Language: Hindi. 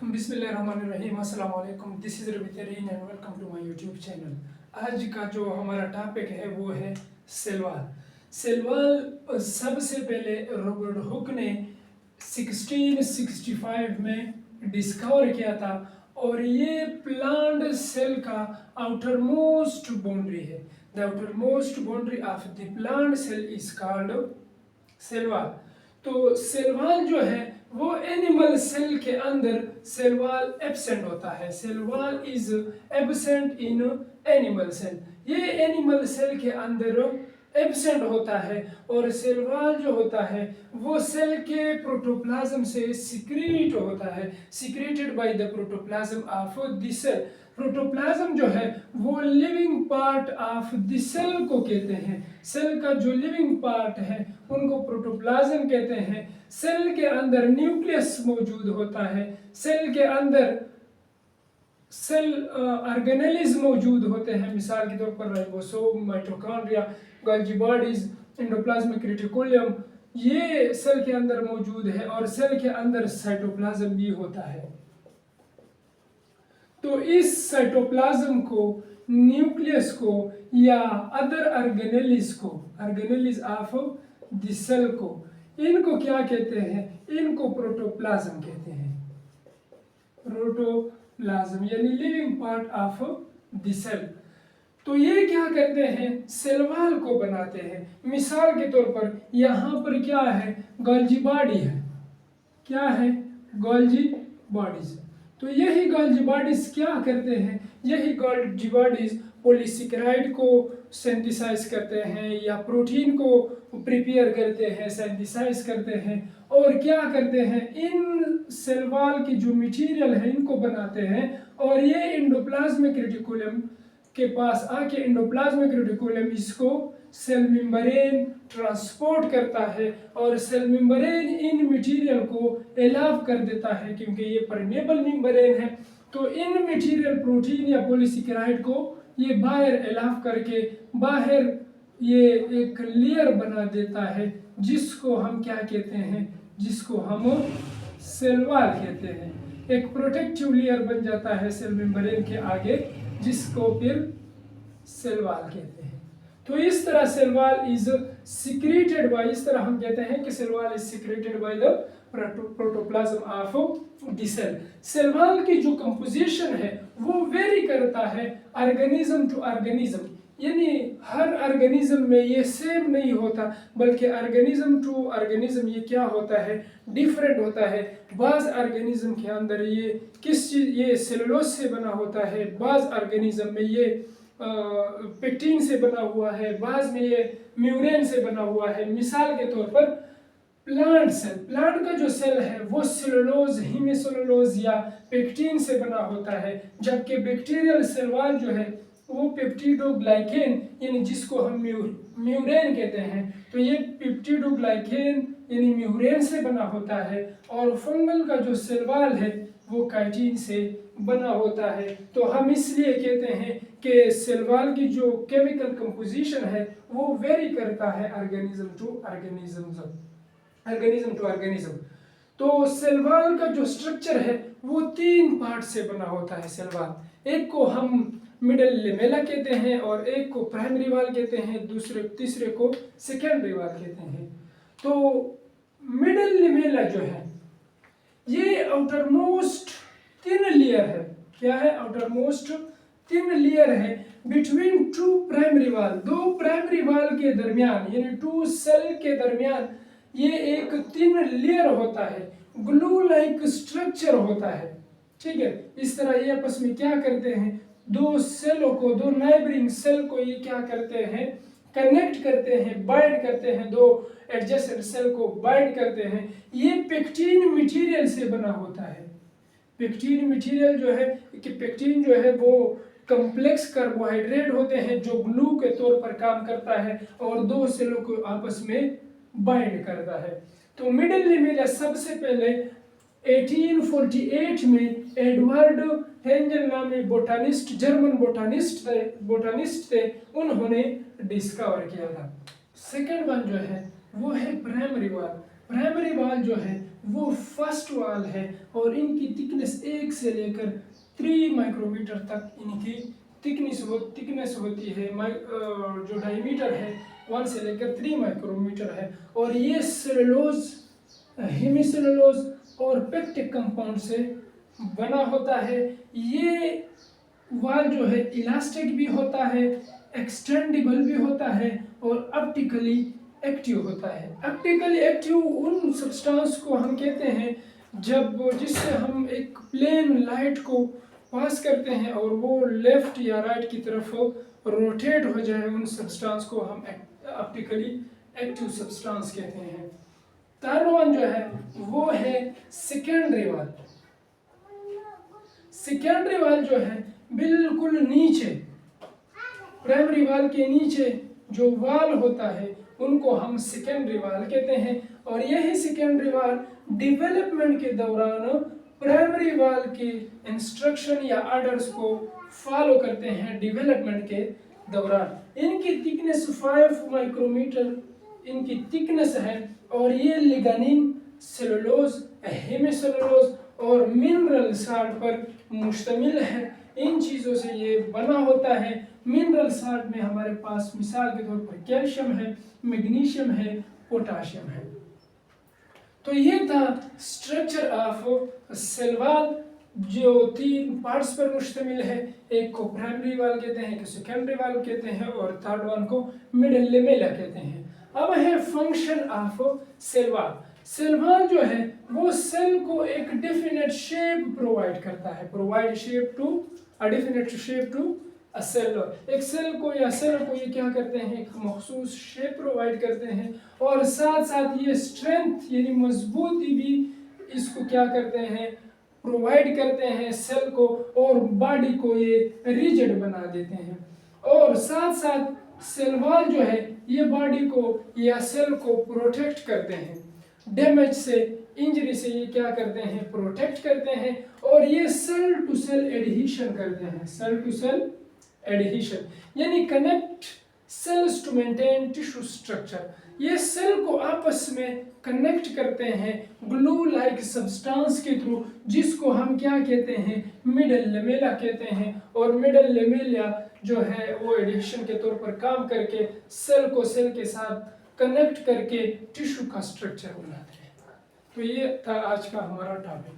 बिस्मिल्लाहिर्रहमानिर्रहीम, अस्सलाम वालेकुम। This is Rabi Tareen and welcome to my YouTube channel. आज का जो हमारा टॉपिक है वो है सेल वॉल। सेल वॉल सबसे पहले रॉबर्ट हुक ने 1665 में डिस्कवर किया था और ये प्लांट सेल का आउटर मोस्ट बाउंड्री है। The outermost boundary of the plant cell is called cell wall. तो सेल वॉल जो है वो एनिमल सेल के अंदर सेल वॉल एब्सेंट होता है। Cell wall is absent in animal cell. ये एनिमल सेल के अंदर एब्सेंट होता है और सेल वॉल जो होता है वो सेल के प्रोटोप्लाज्म से सिक्रीट होता है, secreted by the protoplasm of the cell. Protoplasm जो है वो living part of the cell को कहते हैं। सेल का जो लिविंग पार्ट है उनको प्रोटोप्लाज्म कहते हैं। सेल के अंदर न्यूक्लियस मौजूद होता है। सेल के अंदर सेल ऑर्गेनेल्स मौजूद होते हैं, मिसाल के तौर पर ribosome, mitochondria, Golgi bodies, endoplasmic reticulum, ये सेल के अंदर मौजूद है और सेल के अंदर साइटोप्लाज्म भी होता है। तो इस साइटोप्लाज्म को, न्यूक्लियस को या अदर ऑर्गेनेल्स को, ऑर्गेनेल्स ऑफ द सेल को, इनको क्या कहते हैं? इनको प्रोटोप्लाज्म कहते हैं। प्रोटोप्लाज्म यानी living part of the cell. तो ये क्या करते हैं? सेल वॉल को बनाते हैं। मिसाल के तौर पर यहाँ पर क्या है? गोल्गी बॉडी है। क्या है? Golgi bodies. तो यही गोल्गी बॉडीज क्या करते हैं? यही गोल्गी बॉडीज पॉलीसेकेराइड को सिंथेसाइज करते हैं या प्रोटीन को प्रिपेयर करते हैं, सिंथेसाइज करते हैं और क्या करते हैं? इन सेल वॉल की जो मटेरियल है इनको बनाते हैं और ये एंडोप्लाज्मिक रेटिकुलम के पास आके एंडोप्लाज्मिक रेटिकुलम इसको सेल मेम्ब्रेन ट्रांसपोर्ट करता है और सेल मेम्ब्रेन इन मटेरियल को एलाव कर देता है क्योंकि ये परमेबल मेम्ब्रेन है। तो इन मटेरियल प्रोटीन या पॉलीसेकेराइड को ये बाहर एलाव करके बाहर ये एक लेयर बना देता है जिसको हम क्या कहते हैं? जिसको हम सेल वॉल कहते हैं। एक प्रोटेक्टिव लेयर बन जाता है सेल मेम्ब्रेन के आगे जिसको फिर सेल वॉल कहते हैं। तो इस तरह cell wall is secreted by, इस तरह हम कहते हैं कि cell wall is secreted by the protoplasm of the cell. Cell wall की जो कंपोजिशन है वो वेरी करता है ऑर्गेनिज्म टू ऑर्गेनिज्म, यानी हर ऑर्गेनिज्म में ये सेम नहीं होता बल्कि ऑर्गेनिज्म टू ऑर्गेनिज्म ये क्या होता है? डिफरेंट होता है। बाज़ ऑर्गेनिज्म के अंदर ये किस चीज़, ये सेलुलोज से बना होता है, बाज़ ऑर्गेनिज्म में ये पेक्टिन से बना हुआ है, बाज़ में ये म्यूरेन से बना हुआ है। मिसाल के तौर पर प्लांट सेल, प्लांट का जो सेल है वो सेलुलोज, हेमिसेलुलोज या पेक्टिन से बना होता है, जबकि बैक्टीरियल सेल वॉल जो है वो पेप्टिडोग्लाइकेन यानी जिसको हम म्यूरेन कहते हैं, तो ये पेप्टिडोग्लाइकेन यानी म्यूरेन से बना होता है और फंगल का जो सेल वॉल है वो काइटिन से बना होता है। तो हम इसलिए कहते हैं कि सेल वॉल की जो केमिकल कंपोजिशन है वो वेरी करता है organism to organism, organism to organism. तो सेल वॉल का जो स्ट्रक्चर है वो 3 पार्ट से बना होता है सेल वॉल। एक को हम मिडल लेमेला कहते हैं और एक को प्राइमरी वॉल कहते हैं, तीसरे को सेकेंडरी वॉल कहते हैं। तो मिडल लेमेला जो है ये आउटर मोस्ट थिन लेयर है। क्या है? आउटर मोस्ट थिन लेयर है बिटवीन टू प्राइमरी वॉल, दो प्राइमरी वॉल के दरमियान यानी टू सेल के दरमियान ये एक थिन लेयर होता है, ग्लू लाइक स्ट्रक्चर होता है। ठीक है, इस तरह ये आपस में क्या करते हैं? दो सेलों को, दो नाइबरिंग सेल को ये क्या करते हैं? कनेक्ट करते हैं, बाइंड करते हैं, दो एडजेसेंट सेल को बाइंड करते हैं। ये पेक्टिन मटेरियल से बना होता है। पेक्टिन मटेरियल जो है कि पेक्टिन जो है वो कॉम्प्लेक्स कार्बोहाइड्रेट होते हैं जो ग्लू के तौर पर काम करता है और दो सेलों को आपस में बाइंड करता है। तो मिडिल लेमेला सबसे पहले 1848 में एडवर्ड हेंजल नामी बोटानिस्ट, जर्मन बोटानिस्ट थे, उन्होंने डिस्कवर किया था। सेकेंड वन जो है वो है प्राइमरी वॉल। प्राइमरी वॉल जो है वो फर्स्ट वाल है और इनकी थिकनेस 1 से लेकर 3 माइक्रोमीटर तक इनकी थिकनेस होती है। जो डायमीटर है 1 से लेकर 3 माइक्रोमीटर है और ये सेलुलोज, हेमीसेलुलोज और पेक्टिक कंपाउंड से बना होता है। ये वाल जो है इलास्टिक भी होता है, एक्सटेंडेबल भी होता है और ऑप्टिकली एक्टिव होता है। ऑप्टिकली एक्टिव उन सब्सटेंस को हम कहते हैं जब जिससे हम एक प्लेन लाइट को पास करते हैं और वो लेफ्ट या राइट की तरफ रोटेट हो जाए, उन सब्सटेंस को हम ऑप्टिकली एक्टिव सब्सटेंस कहते हैं। थर्ड वन जो है वो है सेकेंडरी वाल। सेकेंडरी वाल जो है बिल्कुल नीचे, प्राइमरी वाल के नीचे जो वाल होता है उनको हम सेकेंडरी वाल कहते हैं और यही सेकेंडरी वाल डेवलपमेंट के दौरान प्राइमरी वाल के इंस्ट्रक्शन या ऑर्डर्स को फॉलो करते हैं डेवलपमेंट के दौरान। इनकी थिकनेस 5 माइक्रोमीटर इनकी थिकनेस है और ये लिग्निन, सेलुलोज, हेमीसेलुलोज और मिनरल साल्ट पर मुश्तमिल है। इन चीज़ों से ये बना होता है। मिनरल साल्ट में हमारे पास मिसाल के तौर पर कैल्शियम है, मैग्नीशियम है, पोटाशियम है। तो ये था स्ट्रक्चर ऑफ सेल वॉल जो 3 पार्ट्स पर मुश्तमिल है। एक को प्राइमरी वाल कहते हैं, एक को सेकेंडरी वाल कहते हैं और थर्ड वन को मिडल लेमेला कहते हैं। अब है function of cell wall. Cell wall जो है वो सेल को एक डेफिनेट शेप प्रोवाइड करता है, provide shape to a definite shape to a cell. एक सेल को या सेल को ये क्या करते हैं, एक मखसूस शेप प्रोवाइड करते हैं और साथ साथ ये स्ट्रेंथ यानी मजबूती भी इसको क्या करते हैं, प्रोवाइड करते हैं सेल को और बॉडी को ये रिजिड बना देते हैं। और साथ साथ सेल वॉल जो है ये बॉडी को या सेल को प्रोटेक्ट करते हैं, डैमेज से, इंजरी से ये क्या करते हैं, प्रोटेक्ट करते हैं और ये सेल टू सेल एडहेशन करते हैं। सेल टू सेल एडहेशन यानी connect cells to maintain tissue structure. ये सेल को आपस में कनेक्ट करते हैं ग्लू लाइक सब्सटेंस के थ्रू, जिसको हम क्या कहते हैं, मिडल लेमेला कहते हैं। और मिडल लेमेला जो है वो एडहेशन के तौर पर काम करके सेल को सेल के साथ कनेक्ट करके टिश्यू का स्ट्रक्चर बनाते हैं। तो ये था आज का हमारा टॉपिक।